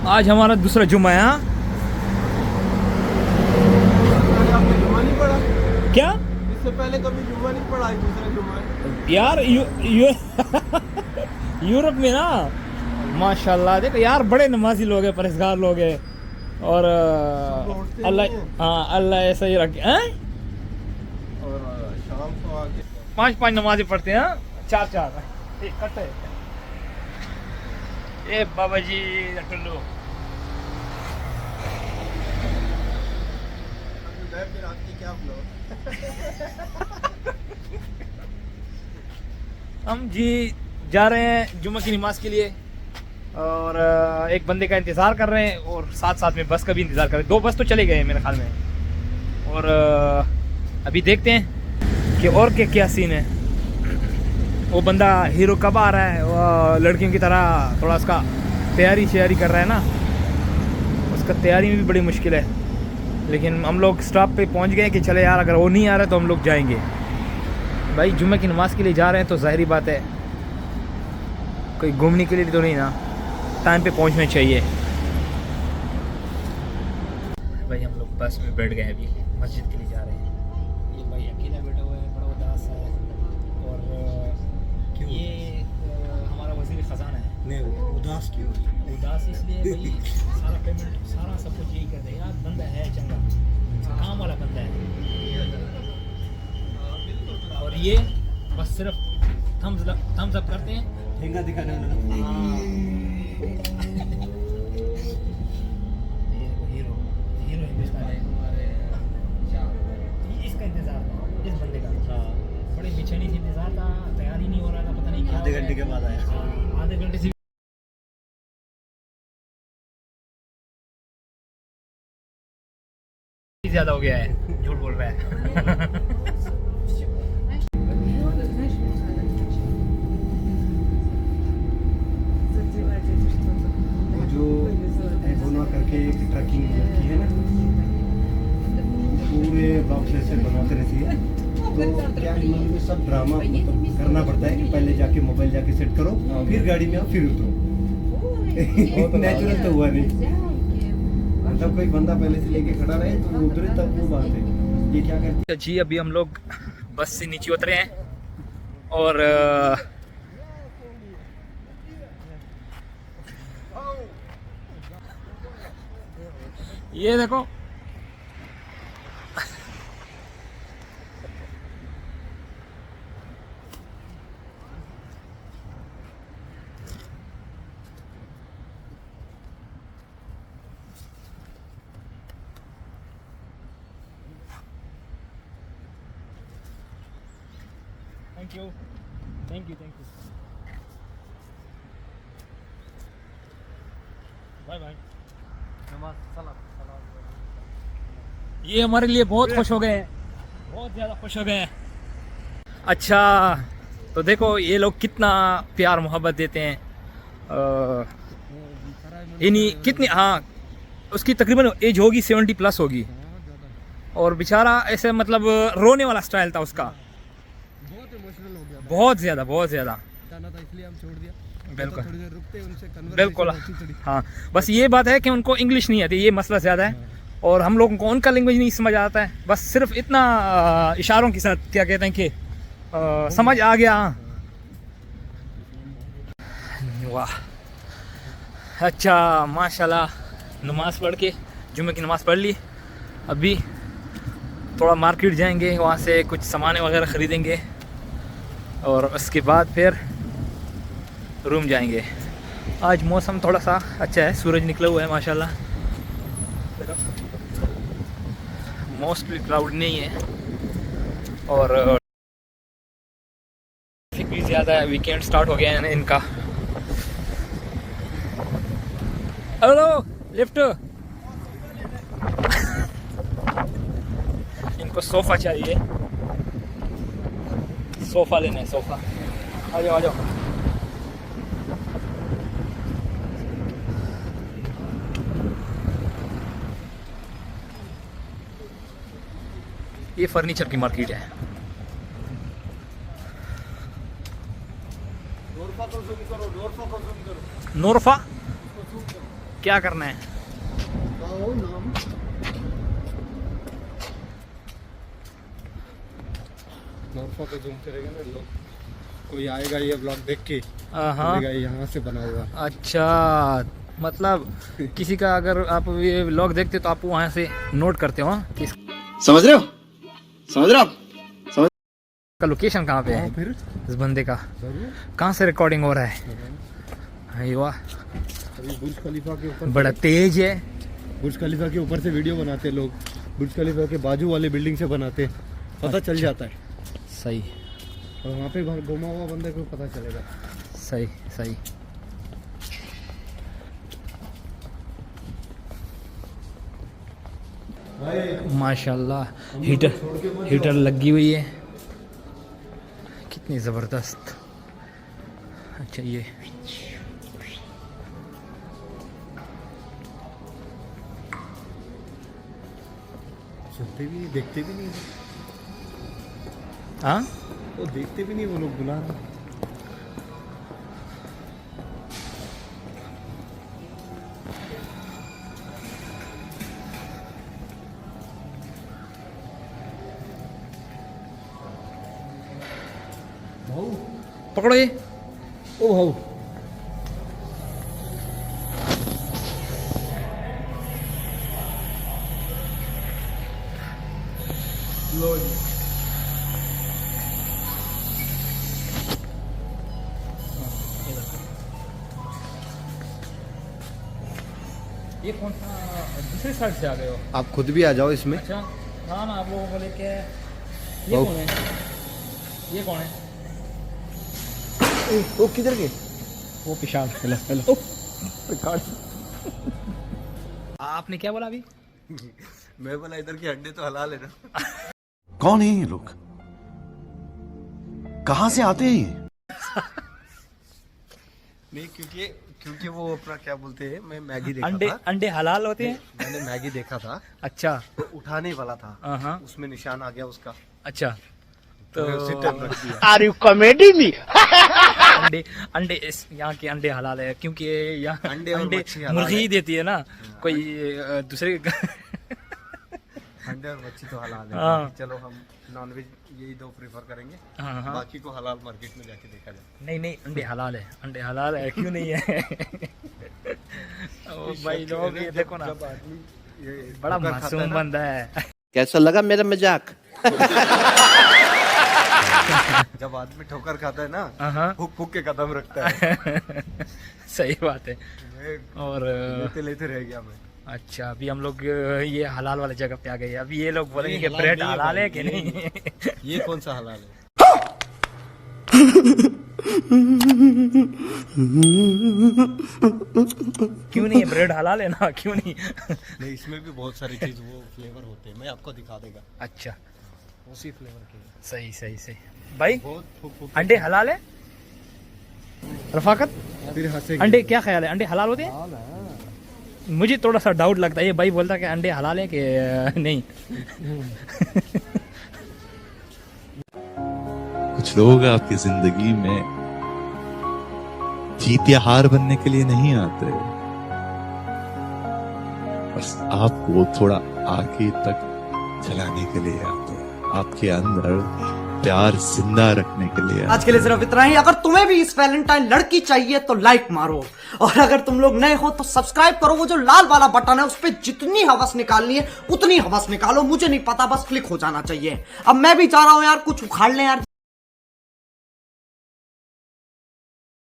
आज हमारा दूसरा जुम्मा है। हाँ आपने जुम्मा नहीं पढ़ा? क्या इससे पहले कभी जुम्मा नहीं पढ़ा? दूसरा जुम्मा है यार यूरोप में ना माशाल्लाह देखो यार बड़े नमाजी लोग हैं, परहेजगार लोग हैं। और अल्लाह, हाँ अल्लाह ऐसा ही रखे हैं। और शाम को आके 5 नमाजें पढ़ते हैं। 4 एक कट्टे। ए बाबा जी टुल्लू फिर आपकी क्या फ्लो? हम जी जा रहे हैं जुम्मे की नमाज के लिए और एक बंदे का इंतज़ार कर रहे हैं और साथ साथ में बस का भी इंतज़ार कर रहे हैं। 2 बस तो चले गए हैं मेरे ख्याल में। और अभी देखते हैं कि और क्या सीन है। वो बंदा हीरो कब आ रहा है, वो लड़कियों की तरह थोड़ा उसका तैयारी कर रहा है ना, उसका तैयारी में भी बड़ी मुश्किल है। लेकिन हम लोग स्टॉप पे पहुंच गए कि चले यार अगर वो नहीं आ रहा तो हम लोग जाएंगे। भाई जुम्मे की नमाज़ के लिए जा रहे हैं तो ज़ाहिरी बात है कोई घूमने के लिए तो नहीं ना, टाइम पे पहुंचना चाहिए। भाई हम लोग बस में बैठ गए, अभी मस्जिद के लिए जा रहे हैं। ये भाई अकेला बैठा हुआ है, बड़ा उदास है। और ये हमारा वज़ीर ख़ज़ाना है। नहीं उदास क्यों? उदास इसलिए भाई सारा पेमेंट सारा सब कुछ यही कर दे यार। बंदा है चंगा, काम वाला बंदा है। और ये बस सिर्फ थम्स अप करते हैं, ठेंगा दिखाने वाला। हीरो हिंदुस्तान है। इसका इंतजार था, इस बंदे का बड़े बेचैनी से इंतजार था। तैयारी नहीं हो रहा था, पता नहीं क्या। आधे घंटे के बाद आया। हाँ, आधे घंटे से ज़्यादा हो गया है, झूठ बोल रहा है। जो एडोना करके एक ट्रैकिंग की है ना, पूरे ब्लॉग से बनाते रहती है। तो क्या इन्होंने सब ड्रामा करना पड़ता है कि पहले जाके मोबाइल जाके सेट करो, फिर गाड़ी में आओ, फिर उतरो। नेचुरल तो हुआ नहीं। मतलब कोई बंदा पहले से लेके खड़ा रहे तो वो उतरे तब वो बात है। ये क्या करते जी अभी हम लोग बस से नीचे उतरे हैं और ये देखो थैंक यू बाय बाय। ये हमारे लिए बहुत खुश हो गए हैं, बहुत ज़्यादा खुश हो गए हैं। अच्छा तो देखो ये लोग कितना प्यार मोहब्बत देते हैं। इन्हीं कितनी, हाँ उसकी तकरीबन एज होगी 70+ होगी। और बेचारा ऐसे मतलब रोने वाला स्टाइल था उसका, बहुत इमोशनल हो गया, बहुत ज़्यादा जाना था इसलिए हम छोड़ दिया। बिल्कुल थोड़ी देर रुकते उनसे बिल्कुल। हाँ बस ये बात है कि उनको इंग्लिश नहीं आती, ये मसला ज़्यादा है। और हम लोगों को उनका लैंग्वेज नहीं समझ आता है, बस सिर्फ इतना इशारों के साथ क्या कहते हैं कि समझ आ गया। वाह अच्छा माशाल्लाह, नमाज़ पढ़ के जुम्मे की नमाज़ पढ़ ली। अभी थोड़ा मार्केट जाएंगे, वहाँ से कुछ सामान वगैरह ख़रीदेंगे और उसके बाद फिर रूम जाएंगे। आज मौसम थोड़ा सा अच्छा है, सूरज निकला हुआ है माशाल्लाह। मोस्टली क्लाउड नहीं है और ट्रैफिक भी ज़्यादा है। वीकेंड स्टार्ट हो गया है इनका। Hello lift. इनको सोफ़ा चाहिए, सोफ़ा लेना है, सोफ़ा। आ जाओ आ जाओ। ये फर्नीचर की मार्केट है। नोरफा क्या करना है? पे घूमते रहेंगे ना लोग, कोई आएगा ये ब्लॉग देख के हाँ, बोलेगा यहाँ से बना हुआ। अच्छा, मतलब किसी का अगर आप ये व्लॉग देखते तो आप वहाँ से नोट करते हो हाँ? कि समझ रहे हो आप समझ इसका लोकेशन कहाँ पे है फिर इस बंदे का, जरूर। कहाँ से रिकॉर्डिंग हो रहा है। अरे वाह, अभी बुर्ज खलीफा के ऊपर बड़ा तेज है। बुर्ज खलीफा के ऊपर से वीडियो बनाते लोग, बुर्ज खलीफा के बाजू वाले बिल्डिंग से बनाते, पता चल जाता है। सही और वहाँ पे घुमा हुआ बंदे को पता चलेगा। सही सही। माशाल्लाह हीटर लगी हुई है, कितनी ज़बरदस्त। अच्छा ये सुनते भी नहीं, देखते भी नहीं, हाँ वो देखते भी नहीं, वो लोग बुला रहे हैं। भाऊ पकड़ो ये। ओ भाऊ लो जी। ये कौन सा, दूसरी साइड से आ गए हो? आप खुद भी आ जाओ इसमें। अच्छा हाँ ना, आप लोगों को लेके ये बहुत- कौन है? ये कौन है? वो किधर गए? वो पिशाब। Hello hello. आपने क्या बोला अभी? मैं बोला इधर के अंडे तो हलाल है ना। कौन है ये लोग, कहां से आते हैं ये? नहीं, क्योंकि वो अपना क्या बोलते हैं, मैं मैगी देखा अंडे था। अंडे हलाल होते हैं? मैंने मैगी देखा था, अच्छा तो उठाने वाला था, हाँ उसमें निशान आ गया उसका, अच्छा। तो तो मैं उसी टाइम रख दिया। Are you comedy me? अंडे अंडे यहाँ के अंडे हलाल है क्योंकि यहाँ अंडे और मच्छी हलाल मुर्गी है। ही देती है ना, कोई दूसरे। अंडे और मच्छी तो हलाल है। हाँ। चलो हम नॉनवेज यही दो प्रेफर करेंगे, हाँ हाँ, बाकी को हलाल मार्केट में जाके देखा जाए। नहीं नहीं, अंडे हलाल है, अंडे हलाल है, क्यों नहीं है? ओ भाई लोग ये देखो ना, जब आदमी ये बड़ा ठोकर खाता है मासूम ना, बंदा है। कैसा लगा मेरा मजाक? जब आदमी ठोकर खाता है ना, हाँ फूक फूक के कदम रखता है। सही बात है। मैं और लेते रह गया मैं। अच्छा, अभी हम लोग ये हलाल वाले जगह पे आ गए। अभी ये लोग बोलेंगे कि ब्रेड हलाल है कि नहीं। ये कौन सा हलाल है? क्यों नहीं, ब्रेड हलाल है ना, क्यों नहीं? नहीं, इसमें भी बहुत सारी चीज वो फ्लेवर होते हैं, मैं आपको दिखा देगा अच्छा, उसी फ्लेवर के। सही सही सही। भाई बहुत फूक फूक अंडे हलाल है? रफाकत, फिर हंसेंगे। अंडे क्या ख्याल है, अंडे हलाल होते हैं? मुझे थोड़ा सा डाउट लगता है, ये भाई बोलता है कि अंडे हलाल है कि नहीं। कुछ लोग आपकी जिंदगी में जीत या हार बनने के लिए नहीं आते, बस आपको थोड़ा आगे तक चलाने के लिए आते हैं, आपके अंदर प्यार जिंदा रखने के लिए। आज के लिए सिर्फ इतना ही। अगर तुम्हें भी इस वैलेंटाइन लड़की चाहिए तो लाइक मारो, और अगर तुम लोग नए हो तो सब्सक्राइब करो। वो जो लाल वाला बटन है उस पर जितनी हवस निकालनी है उतनी हवस निकालो, मुझे नहीं पता, बस क्लिक हो जाना चाहिए। अब मैं भी जा रहा हूं यार, कुछ उखाड़ लें यार।